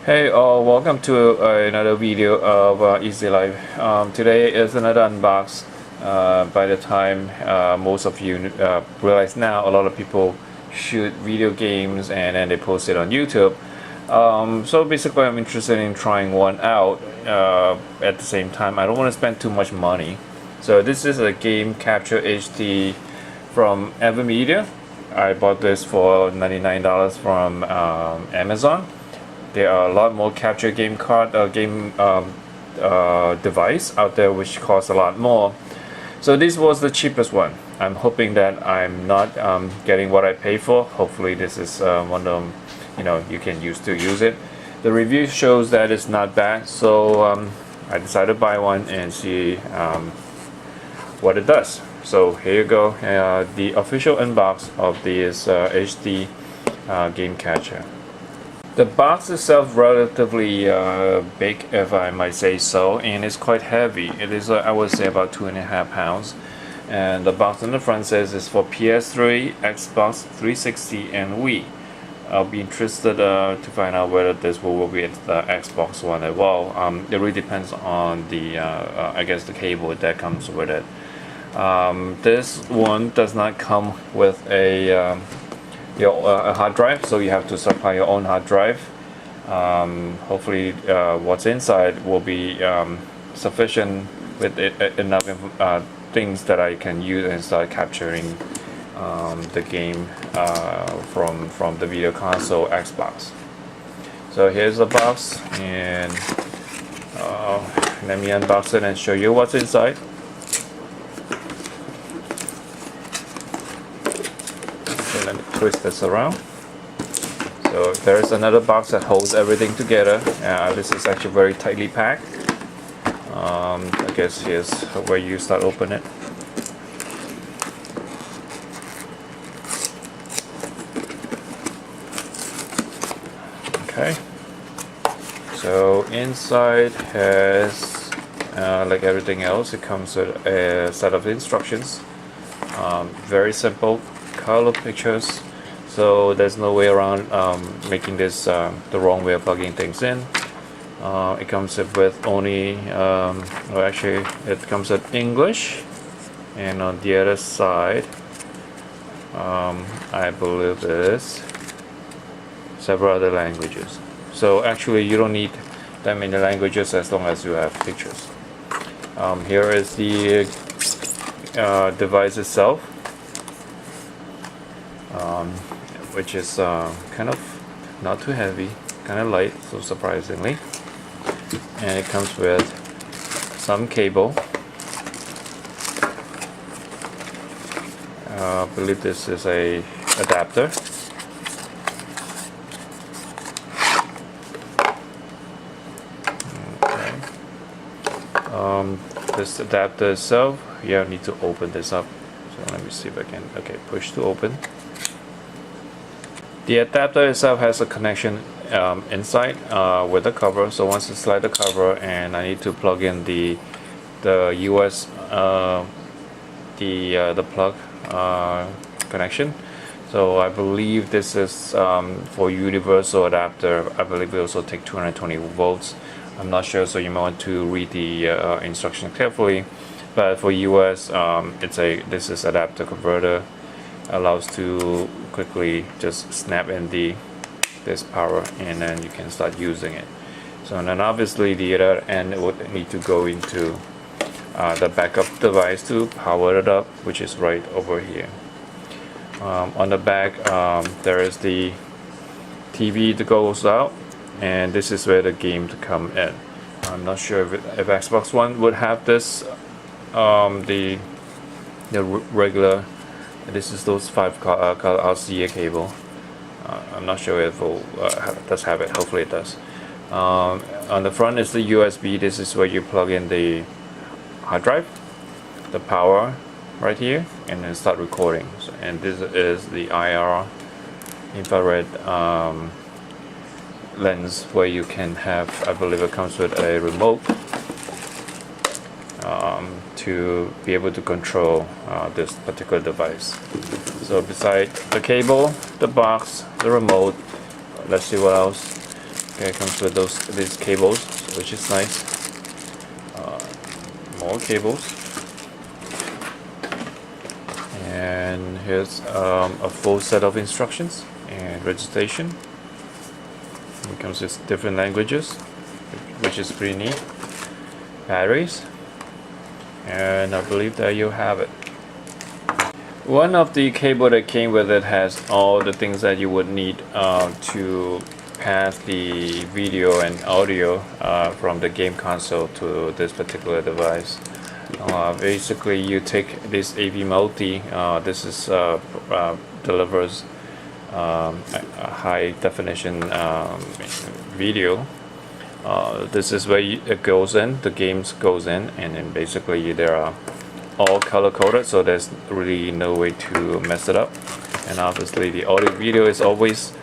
Hey, welcome to another video of Easy Life. Today is another unbox. By the time most of you realize now, a lot of people shoot video games and then they post it on YouTube. So basically, I'm interested in trying one out. At the same time, I don't want to spend too much money. So this is a GameCapture HD from AVerMedia. I bought this for $99 from Amazon. There are a lot more capture game device out there which costs a lot more. So this was the cheapest one. I'm hoping that I'm not getting what I pay for. Hopefully this is one of them, you can use it. The review shows that it's not bad, so I decided to buy one and see what it does. So here you go, the official unbox of this HD GameCapture. The box itself relatively big, if I might say so, and it's quite heavy. It is, I would say, about 2.5 pounds. And the box on the front says it's for PS3, Xbox 360, and Wii. I'll be interested to find out whether this will work with the Xbox One as well. It really depends on the, I guess, the cable that comes with it. This one does not come with a hard drive, so you have to supply your own hard drive. Hopefully what's inside will be sufficient with enough things that I can use and start capturing the game from the video console Xbox. So here's the box, and let me unbox it and show you what's inside. Let me twist this around. So there's another box that holds everything together. This is actually very tightly packed. I guess here's where you start opening it. Okay. So inside has, like everything else, it comes with a set of instructions. Very simple. Color pictures, so there's no way around making this the wrong way of plugging things in. It comes with only, actually it comes with English, and on the other side I believe there's several other languages. So actually you don't need that many languages as long as you have pictures. Here is the device itself. Which is kind of not too heavy, kind of light, so surprisingly. And it comes with some cable. I believe this is a adapter. Okay. This adapter itself, you need to open this up. So let me see if I can. Okay, push to open. The adapter itself has a connection inside with the cover. So once you slide the cover, and I need to plug in the US the plug connection. So I believe this is for universal adapter. I believe it also takes 220 volts. I'm not sure, so you might want to read the instruction carefully. But for US, this is adapter converter. Allows to quickly just snap in this power, and then you can start using it. So then obviously the other end would need to go into the backup device to power it up, which is right over here. On the back there is the TV that goes out, and this is where the game to come in. I'm not sure if Xbox One would have this, the regular. This is those 5 color RCA cable. I'm not sure if it does have it. Hopefully it does. On the front is the USB. This is where you plug in the hard drive, the power right here, and then start recording. So, and this is the IR infrared lens, where you can have, I believe it comes with a remote to be able to control this particular device. So beside the cable, the box, the remote, let's see what else. Okay, it comes with these cables, which is nice. More cables. And here's a full set of instructions and registration. It comes with different languages, which is pretty neat. Batteries, and I believe that you have it. One of the cable that came with it has all the things that you would need to pass the video and audio from the game console to this particular device. Basically, you take this AVMulti. This is delivers a high definition video. This is where it goes in, the games goes in, and then basically there are all color coded, so there's really no way to mess it up. And obviously the audio video is always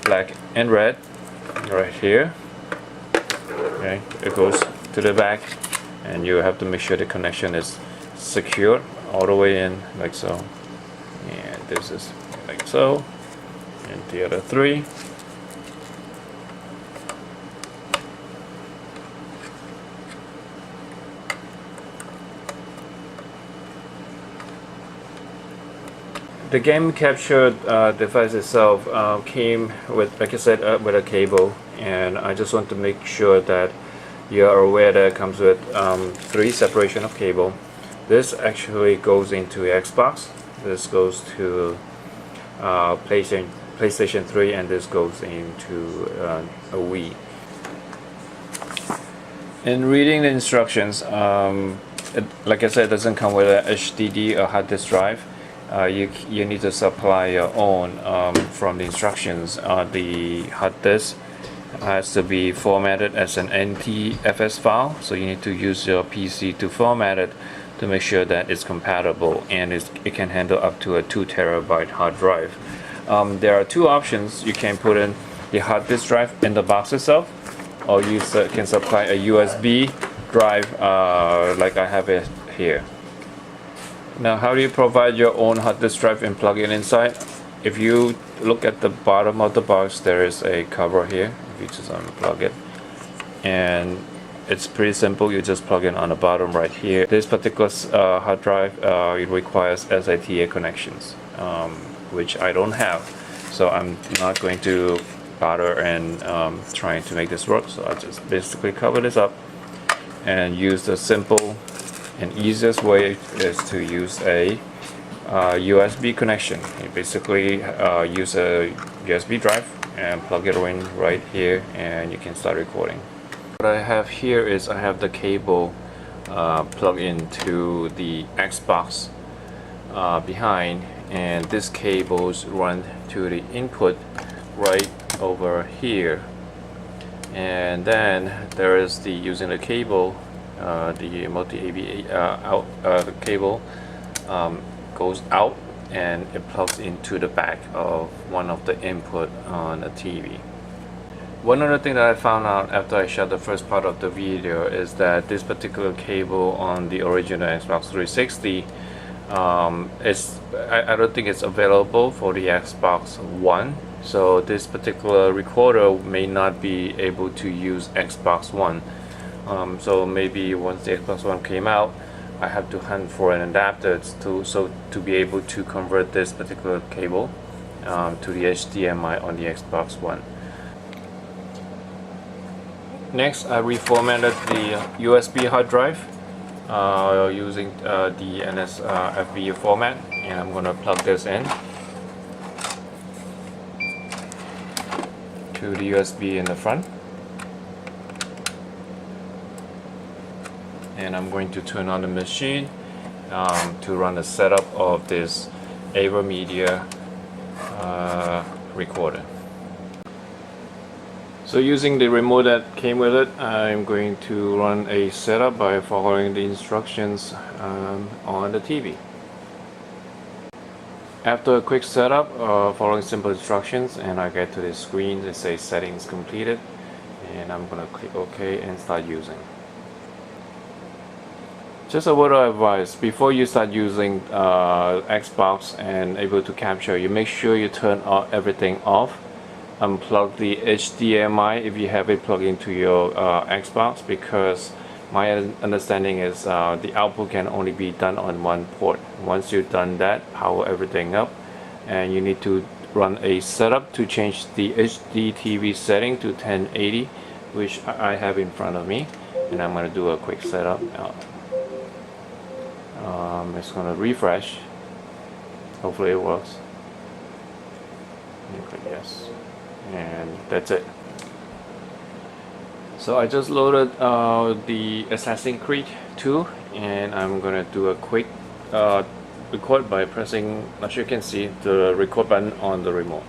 black and red right here. Okay, it goes to the back, and you have to make sure the connection is secured all the way in, like so. And this is like so, and the other three. The GameCapture device itself came with, like I said, with a cable, and I just want to make sure that you are aware that it comes with 3 separation of cable. This actually goes into Xbox, this goes to PlayStation 3, and this goes into a Wii. In reading the instructions, like I said, it doesn't come with a HDD or hard disk drive. You need to supply your own from the instructions. The hard disk has to be formatted as an NTFS file, so you need to use your PC to format it to make sure that it's compatible, and it can handle up to a 2 terabyte hard drive. There are 2 options. You can put in the hard disk drive in the box itself, or you can supply a USB drive like I have it here. Now, how do you provide your own hard disk drive and plug it inside? If you look at the bottom of the box, there is a cover here. If you just unplug it, and it's pretty simple. You just plug it on the bottom right here. This particular hard drive it requires SATA connections, which I don't have, so I'm not going to bother and trying to make this work. So I just basically cover this up and use the simple and easiest way is to use a USB connection. You basically use a USB drive and plug it in right here, and you can start recording. What I have here is I have the cable plugged into the Xbox behind, and this cables run to the input right over here. And then there is the using the cable. The multi-AV out the cable goes out, and it plugs into the back of one of the input on the TV. One other thing that I found out after I shot the first part of the video is that this particular cable on the original Xbox 360 I don't think it's available for the Xbox One. So this particular recorder may not be able to use Xbox One. So maybe once the Xbox One came out, I have to hunt for an adapter to be able to convert this particular cable to the HDMI on the Xbox One. Next, I reformatted the USB hard drive using the NSFW format, and I'm going to plug this in to the USB in the front. And I'm going to turn on the machine to run the setup of this AVerMedia recorder. So using the remote that came with it, I'm going to run a setup by following the instructions on the TV. After a quick setup, following simple instructions, and I get to this screen that says settings completed, and I'm going to click OK and start using. Just a word of advice: before you start using Xbox and able to capture, you make sure you turn everything off unplug the HDMI if you have it plugged into your Xbox, because my understanding is the output can only be done on one port. Once you've done that, power everything up, and you need to run a setup to change the HD TV setting to 1080, which I have in front of me, and I'm going to do a quick setup. It's going to refresh. Hopefully it works. Click yes, and that's it. So I just loaded the Assassin's Creed 2, and I'm gonna do a quick record by pressing, as you can see, the record button on the remote.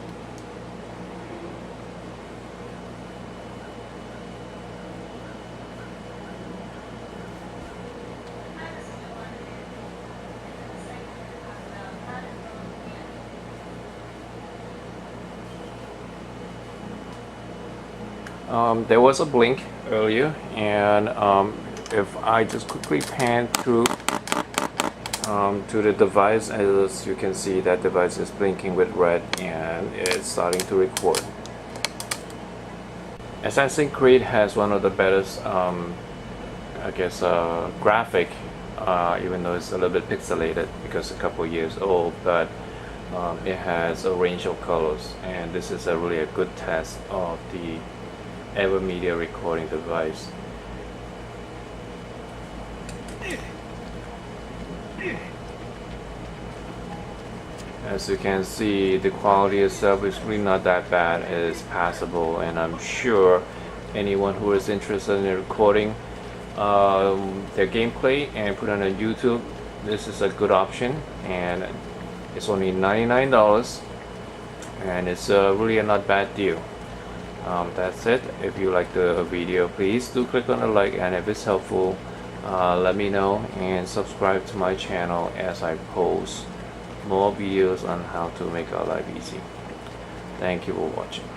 There was a blink earlier, and if I just quickly pan through to the device, as you can see, that device is blinking with red and it's starting to record. Assassin's Creed has one of the best, I guess, graphic, even though it's a little bit pixelated because it's a couple years old, but it has a range of colors, and this is really a good test of the AVerMedia recording device. As you can see, the quality itself is really not that bad. It is passable, and I'm sure anyone who is interested in recording their gameplay and put it on YouTube, this is a good option, and it's only $99, and it's really a not bad deal. That's it. If you like the video, please do click on the like, and if it's helpful, let me know, and subscribe to my channel as I post more videos on how to make our life easy. Thank you for watching.